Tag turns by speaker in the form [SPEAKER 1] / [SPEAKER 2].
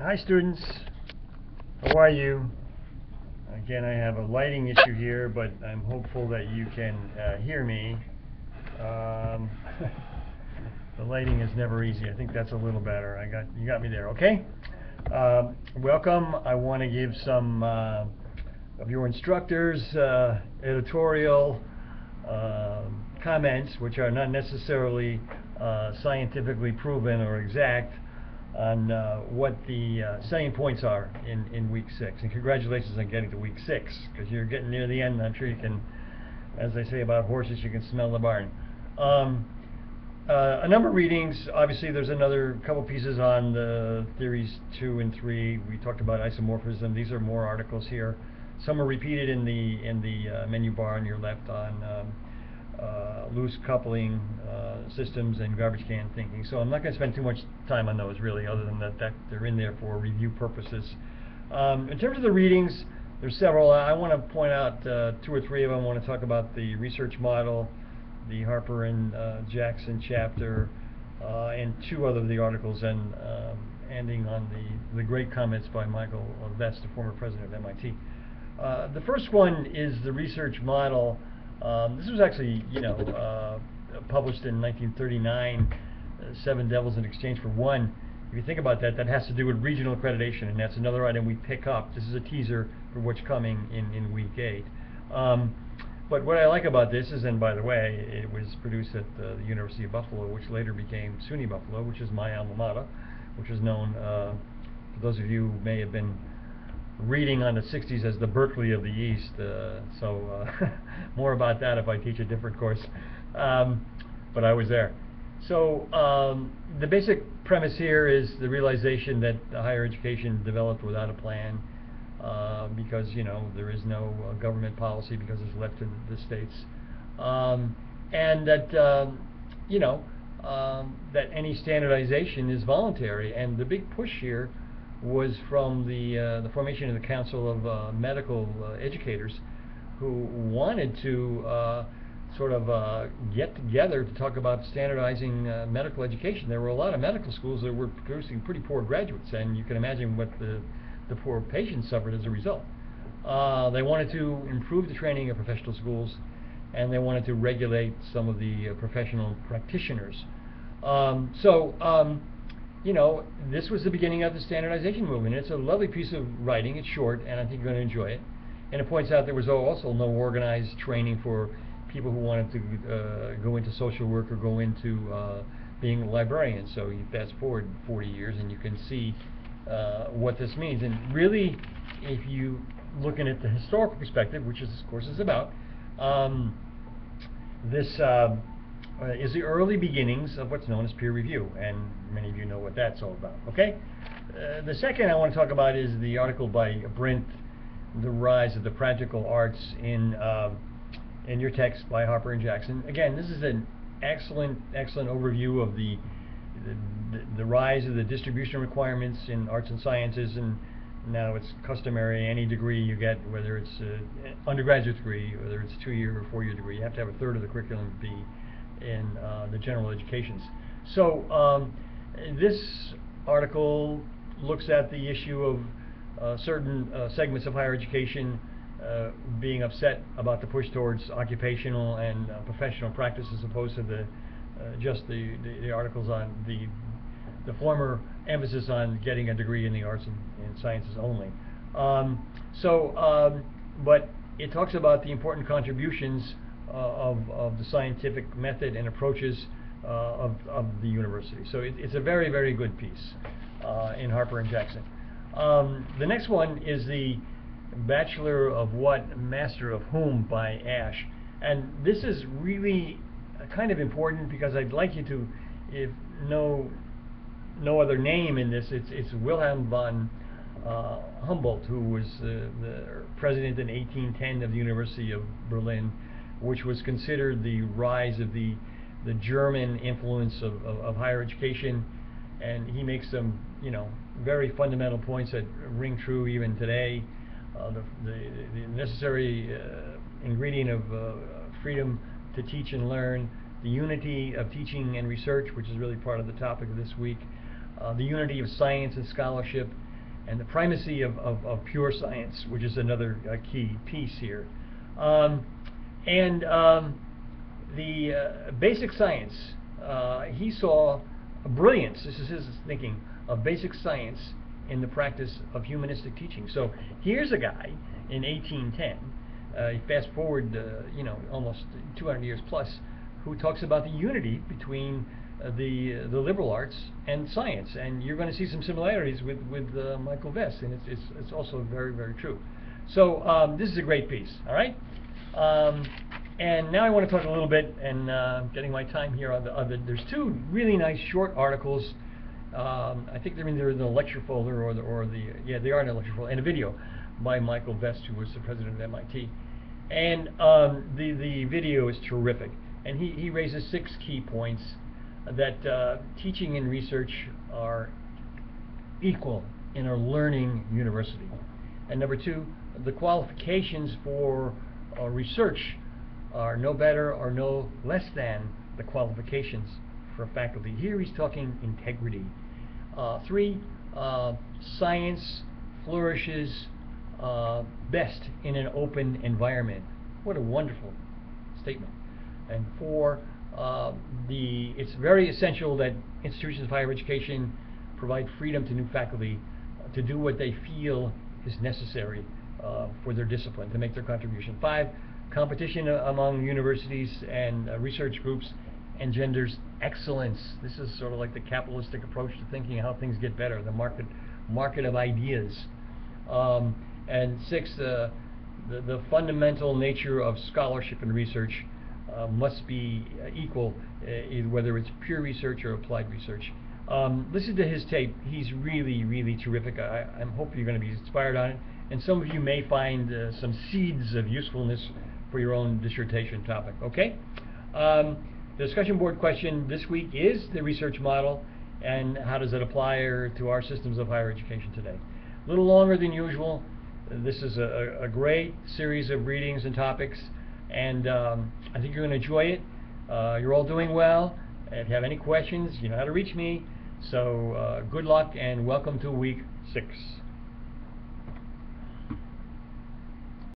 [SPEAKER 1] Hi students, how are you? Again, I have a lighting issue here, but I'm hopeful that you can hear me. The lighting is never easy. I think that's a little better. You got me there, okay? Welcome. I want to give some of your instructors editorial comments, which are not necessarily scientifically proven or exact, on what the selling points are in week 6. And congratulations on getting to week 6, because you're getting near the end. I'm sure you can, as they say about horses, you can smell the barn. A number of readings. Obviously, there's another couple pieces on the theories 2 and 3. We talked about isomorphism. These are more articles here. Some are repeated in the menu bar on your left on loose coupling systems and garbage can thinking. So I'm not going to spend too much time on those really, other than that they're in there for review purposes. In terms of the readings, there's several. I want to point out 2 or 3 of them. I want to talk about the research model, the Harper and Jackson chapter, and 2 other of the articles, and ending on the great comments by Michael Vest, the former president of MIT. The first one is the research model. This was actually, published in 1939, 7 Devils in Exchange for One. If you think about that, that has to do with regional accreditation, and that's another item we pick up. This is a teaser for what's coming in week 8. But what I like about this is, and by the way, it was produced at the University of Buffalo, which later became SUNY Buffalo, which is my alma mater, which is known, for those of you who may have been reading on the 60s, as the Berkeley of the East. More about that if I teach a different course. But I was there. So the basic premise here is the realization that higher education developed without a plan, because there is no government policy, because it's left to the states, and that that any standardization is voluntary. And the big push here was from the formation of the Council of Medical Educators, who wanted to sort of get together to talk about standardizing medical education. There were a lot of medical schools that were producing pretty poor graduates, and you can imagine what the poor patients suffered as a result. They wanted to improve the training of professional schools, and they wanted to regulate some of the professional practitioners. This was the beginning of the standardization movement. It's a lovely piece of writing. It's short, and I think you're going to enjoy it. And it points out there was also no organized training for people who wanted to go into social work or go into being librarians. So you fast forward 40 years and you can see what this means. And really, if you looking at the historical perspective, which this course is about, this is the early beginnings of what's known as peer review, and many of you know what that's all about. Okay. The second I want to talk about is the article by Brent, "The Rise of the Practical Arts," in your text by Harper and Jackson. Again, this is an excellent overview of the rise of the distribution requirements in arts and sciences. And now it's customary, any degree you get, whether it's an undergraduate degree, whether it's a 2-year or 4-year degree, you have to have a third of the curriculum be in the general educations. So this article looks at the issue of certain segments of higher education being upset about the push towards occupational and professional practice, as opposed to just the articles on the former emphasis on getting a degree in the arts and sciences only. But it talks about the important contributions of the scientific method and approaches of the university. So it's a very, very good piece in Harper and Jackson. The next one is the Bachelor of What, Master of Whom by Ash. And this is really kind of important, because I'd like you to, if no other name in this, it's Wilhelm von Humboldt, who was the president in 1810 of the University of Berlin, which was considered the rise of the German influence of higher education. And he makes some very fundamental points that ring true even today. The necessary ingredient of freedom to teach and learn, the unity of teaching and research, which is really part of the topic of this week, the unity of science and scholarship, and the primacy of pure science, which is another key piece here. The basic science, he saw a brilliance, this is his thinking, of basic science in the practice of humanistic teaching. So here's a guy in 1810, fast forward almost 200 years plus, who talks about the unity between the liberal arts and science, and you're going to see some similarities with Michael Vest, and it's also very, very true. So this is a great piece, all right? And now I want to talk a little bit, and getting my time here on there's two really nice short articles. I think they're in the lecture folder, yeah, they are in the lecture folder, and a video by Michael Vest, who was the president of MIT. And the video is terrific, and he raises 6 key points that teaching and research are equal in a learning university. And number 2, the qualifications for research are no better or no less than the qualifications for faculty. Here he's talking integrity. 3, science flourishes best in an open environment. What a wonderful statement. And 4, it's very essential that institutions of higher education provide freedom to new faculty to do what they feel is necessary for their discipline, to make their contribution. 5, competition among universities and research groups engenders excellence. This is sort of like the capitalistic approach to thinking how things get better, the market of ideas. And 6, the fundamental nature of scholarship and research must be equal, whether it's pure research or applied research. Listen to his tape. He's really, really terrific. I hope you're going to be inspired on it, and some of you may find some seeds of usefulness for your own dissertation topic. Okay? The discussion board question this week is the research model, and how does it apply to our systems of higher education today. A little longer than usual. This is a great series of readings and topics, and I think you're going to enjoy it. You're all doing well. If you have any questions, you know how to reach me. So good luck and welcome to week 6.